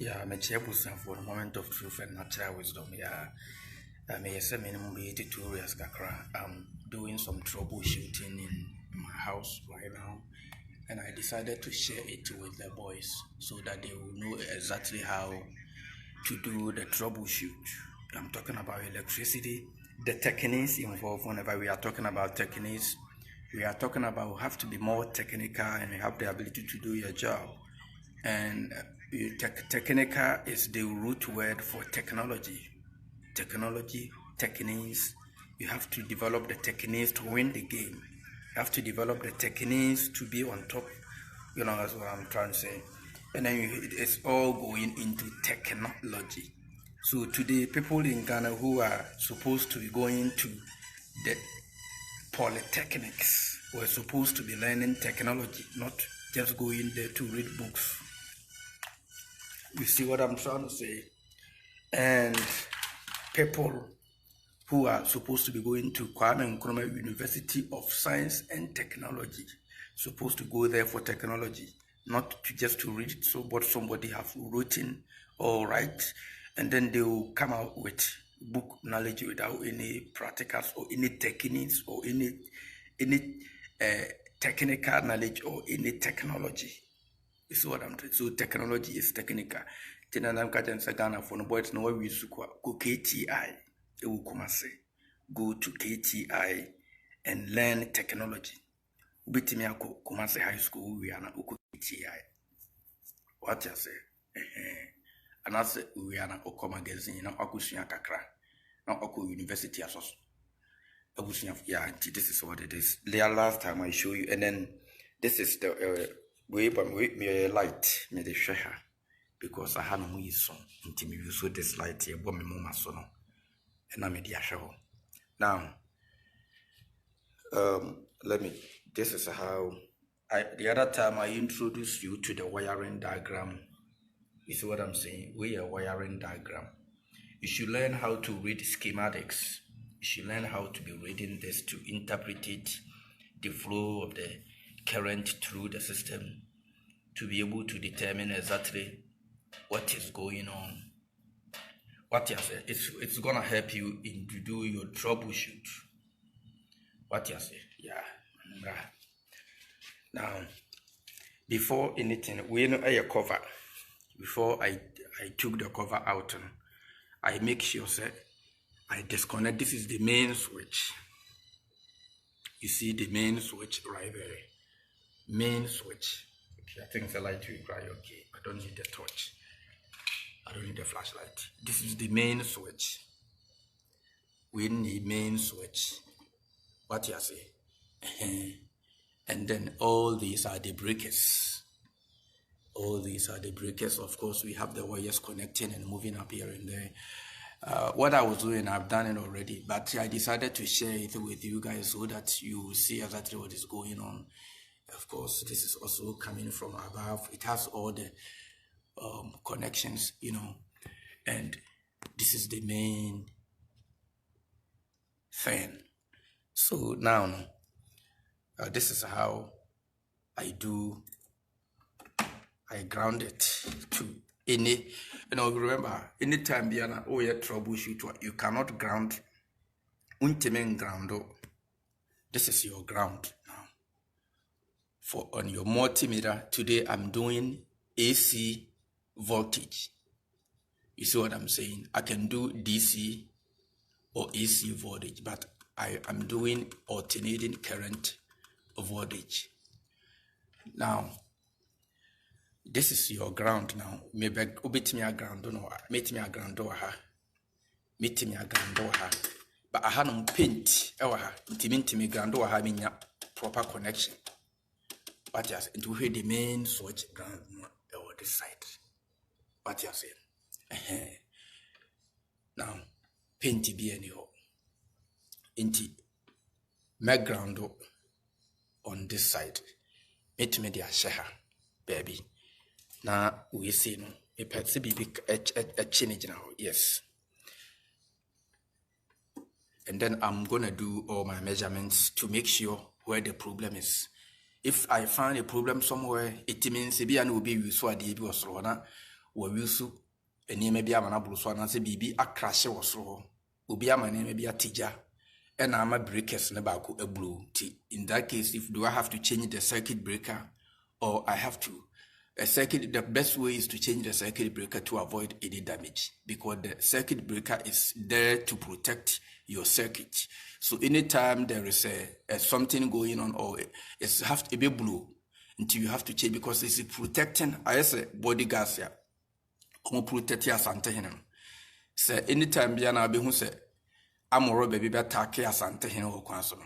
Yeah, I'm a chairperson for the moment of truth and natural wisdom. Yeah, I may say minimum 82 years. I'm doing some troubleshooting in my house right now, and I decided to share it with the boys so that they will know exactly how to do the troubleshoot. I'm talking about electricity, the techniques involved. Whenever we are talking about techniques, we are talking about have to be more technical and have the ability to do your job. And technical is the root word for technology. Technology, techniques. You have to develop the techniques to win the game. You have to develop the techniques to be on top. That's what I'm trying to say. And then it's all going into technology. So today, people in Ghana who are supposed to be going to the polytechnics were supposed to be learning technology, not just going there to read books. You see what I'm trying to say? And people who are supposed to be going to Kwame Nkrumah University of Science and Technology, supposed to go there for technology, not to just to read what somebody have written or write, and then they will come out with book knowledge without any practicals or any techniques or any technical knowledge or any technology. You see what I'm saying? So technology is technical. Then I'm catching Ghana for no boys no way we go KTI. It will come and say go to KTI and learn technology. Ubitimi ako Kumasi High School we are na uko KTI. What you say? And I say we are na uko magazine na akusunya kakra na uko university asos. Yeah, this is what it is. The last time I show you, and then this is the way me light me the share because I have no use until me use this light here, but me mama so no, and I made the show. Now, this is how the other time I introduced you to the wiring diagram. You see what I'm saying? We are wiring diagram. You should learn how to read schematics. You should learn how to be reading this to interpret it, the flow of the current through the system, to be able to determine exactly what is going on. What you say? It's gonna help you in to do your troubleshoot. What you say? Yeah. Now, before anything, we know a cover. Before I took the cover out, I make sure that I disconnect. This is the main switch. You see the main switch right there. Main switch. Okay, I think the light will cry. Okay, I don't need the torch. I don't need the flashlight. This is the main switch. We need main switch. What you say? And then all these are the breakers. All these are the breakers. Of course, we have the wires connecting and moving up here and there. What I was doing, I've done it already, but I decided to share it with you guys so that you see exactly what is going on. Of course, this is also coming from above. It has all the connections, and this is the main thing. So now, this is how I ground it to any, remember, anytime you are troubleshoot, you cannot ground, this is your ground now. For on your multimeter, today I'm doing AC voltage. You see what I'm saying? I can do DC or AC voltage, but I am doing alternating current voltage. Now, this is your ground now. Maybe ubit me a ground no, meet me a ground but I had no paint. Intimate ground having a proper connection. But yes, it will the main switch ground over this side. What you saying? Now, paint be anyhow. Inti make ground on this side. Meet me the share, baby. Now we see no a pet big a change now, yes. And then I'm gonna do all my measurements to make sure where the problem is. If I find a problem somewhere, it means it will be used for the we use any maybe a manabulu so and say BB a crash or so. Ubi a man maybe a teacher. And I'm a breakers never a blue tea. In that case, if do I have to change the circuit breaker or I have to the best way is to change the circuit breaker to avoid any damage, because the circuit breaker is there to protect your circuit. So anytime there is a something going on or it's have to be blue until you have to change, because it's protecting say body gas here. Protect your santa. So anytime biana be who say amoro baby be attack your santa or kwaso.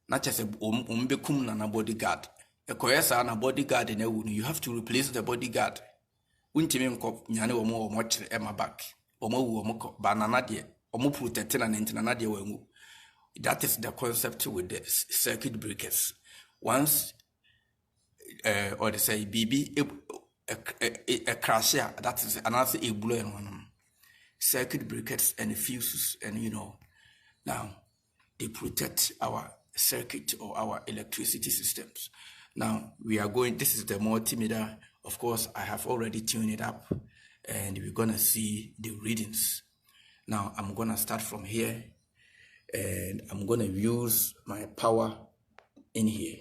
Not just bekum na bodyguard. A na bodyguard in a wound, you have to replace the bodyguard. Untimi nkop nyane wo mo chire ema back. Omo wo mo banana de omo protect na ntina de wangu. That is the concept with the circuit breakers. Once or they say BB a crash here, that is another a blow in one. Circuit breakers and fuses, and now they protect our circuit or our electricity systems. Now we are going, this is the multimeter. Of course, I have already tuned it up and we're gonna see the readings. Now I'm gonna start from here and I'm gonna use my power in here.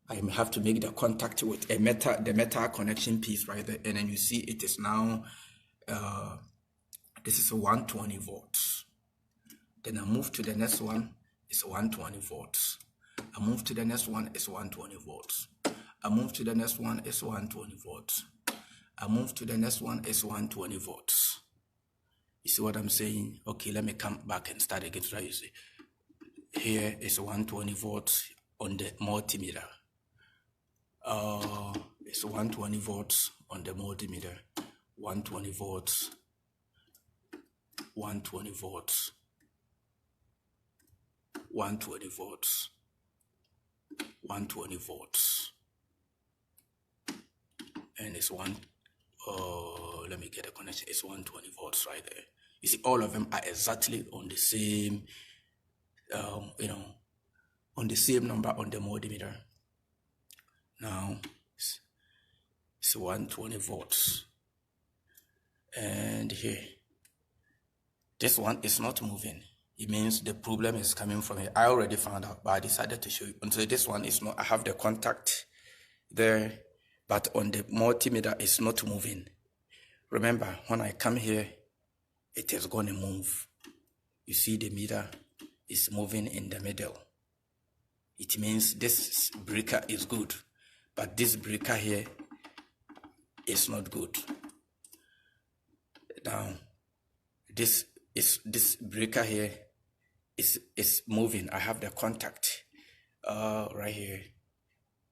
I have to make the contact with the metal connection piece right there, and then you see it is now this is 120 volts. Then I move to the next one, it's 120 volts. I move to the next one, it's 120 volts. I move to the next one, it's 120 volts. I move to the next one, it's 120 volts. You see what I'm saying? Okay, let me come back and start again. Try, you see. Here is 120 volts on the multimeter. It's 120 volts on the multimeter. 120 volts. 120 volts. 120 volts. 120 volts. And it's let me get a connection. It's 120 volts right there. You see, all of them are exactly on the same, on the same number on the multimeter. Now, it's 120 volts. And here, this one is not moving. It means the problem is coming from here. I already found out, but I decided to show you. Until this one is not, I have the contact there, but on the multimeter, it's not moving. Remember, when I come here, it is going to move. You see the meter is moving in the middle. It means this breaker is good, but this breaker here is not good. Now, this breaker here is moving. I have the contact right here.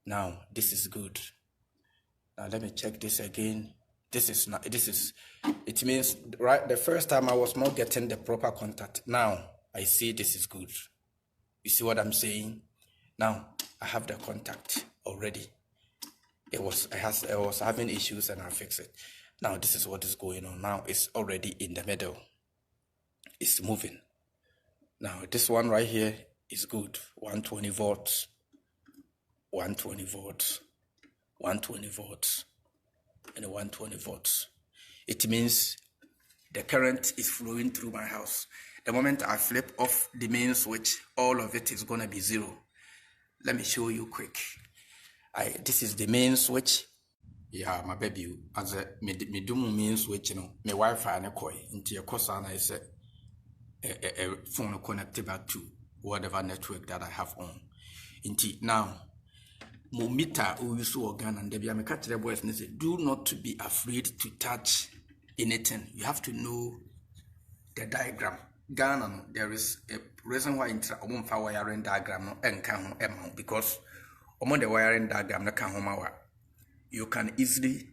Now, this is good. Now, let me check this again. This is not, it means, right, the first time I was not getting the proper contact. Now, I see this is good. You see what I'm saying? Now, I have the contact already. I was having issues and I fixed it. Now, this is what is going on. Now, it's already in the middle. It's moving. Now, this one right here is good. 120 volts. 120 volts. 120 volts. And 120 volts. It means the current is flowing through my house. The moment I flip off the main switch, all of it is going to be zero. Let me show you quick. This is the main switch. Yeah, my baby, as a me do main switch, my Wi-Fi and a coin into your cosana is a phone connected back to whatever network that I have on. Now, meter we saw organ and the catch the boys and say, do not to be afraid to touch anything. You have to know the diagram. Ghana, there is a reason why it's a wiring diagram no encan because the wiring diagram no can you can easily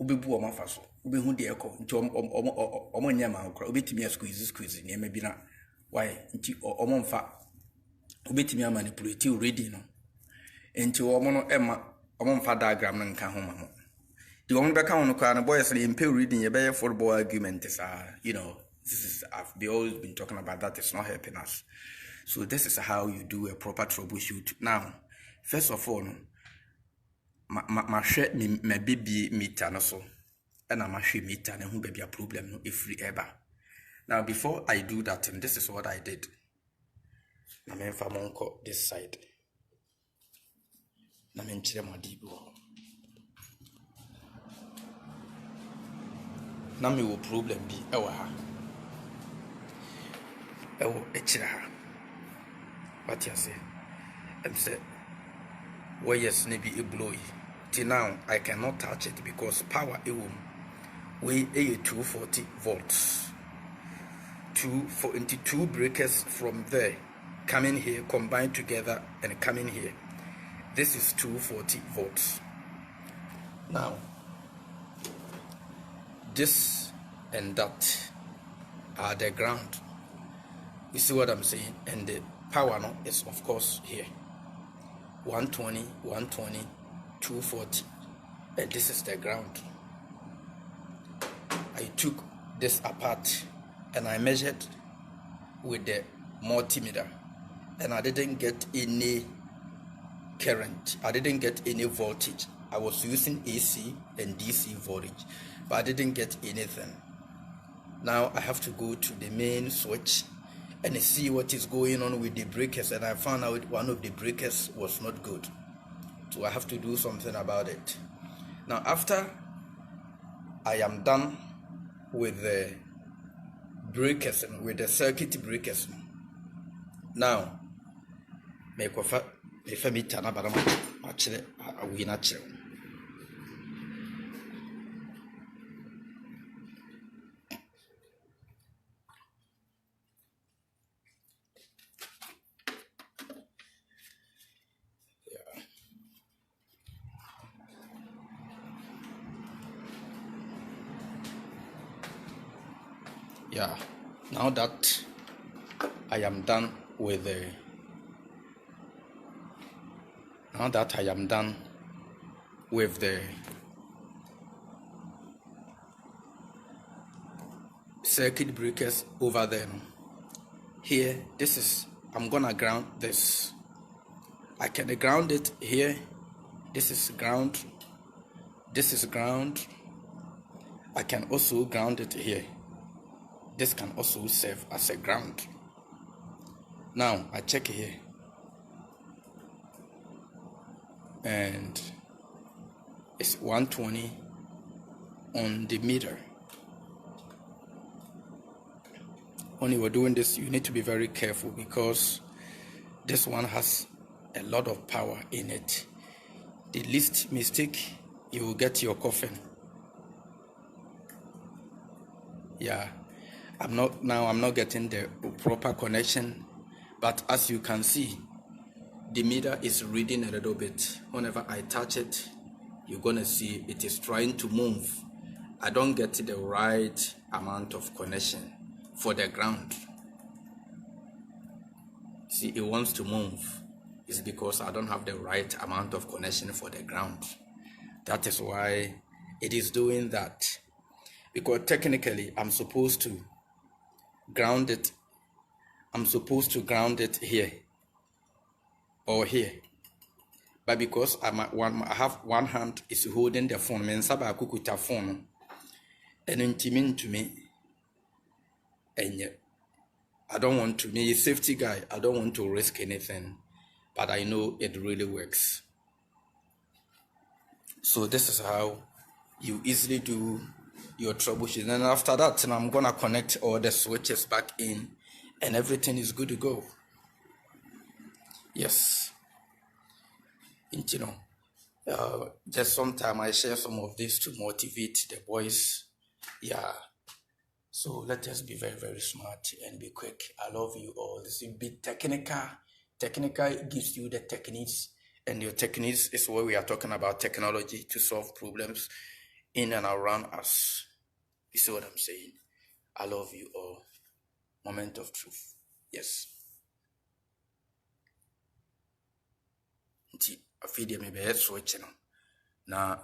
ubibu omafaso ubihu de eko nti nyama okra ubetimi squeeze ne maybe na why nti omomfa ubetimi manipulate already no nti no omomfa diagram no nka homa mo the one back on no boys say impel reading ye be football argument is this is I've always been talking about that. It's not helping us. So this is how you do a proper troubleshoot. Now, first of all, my baby meter no so and I'm a meter and who be a problem no every ever. Now before I do that, and this is what I did. Na me fa monko this side. Na me nchire mo dibo. Na me wo problem bi ewa ha. Ewo echira ha. What you say? And say wires ne be blowy. Till now I cannot touch it because power we a 240 volts. 2 breakers from there coming here, combined together and coming here. This is 240 volts. Now this and that are the ground. You see what I'm saying? And the power now is of course here. 120, 120, 240. And this is the ground. I took this apart and I measured with the multimeter, and I didn't get any current. I didn't get any voltage. I was using AC and DC voltage, but I didn't get anything. Now I have to go to the main switch and see what is going on with the breakers, and I found out one of the breakers was not good. So I have to do something about it. Now after I am done with the breakers and with the circuit breakers, now me kofa me fa meter na bara ma kire awi na kire. Yeah, now that I am done with the circuit breakers over there. Here, this is, I'm gonna ground this. I can ground it here. This is ground. This is ground. I can also ground it here. This can also serve as a ground. Now I check here, and it's 120 on the meter. When you are doing this, you need to be very careful because this one has a lot of power in it. The least mistake, you will get your coffin. Yeah, I'm not getting the proper connection, but as you can see, the meter is reading a little bit. Whenever I touch it, you're gonna see it is trying to move. I don't get the right amount of connection for the ground. See, it wants to move. It's because I don't have the right amount of connection for the ground. That is why it is doing that. Because technically, I'm supposed to ground it. I'm supposed to ground it here or here. But because I have one hand is holding the phone, phone, and intimate to me, and yet I don't want to be a safety guy. I don't want to risk anything, but I know it really works. So this is how you easily do your troubleshooting. And after that, I'm gonna connect all the switches back in, and everything is good to go. Yes. Just sometime I share some of this to motivate the boys. Yeah. So let us be very, very smart and be quick. I love you all. This is be technical. Technical gives you the techniques, and your techniques is where we are talking about technology to solve problems in and around us. You see what I'm saying? I love you all. Moment of truth. Yes. I feel me be switching now.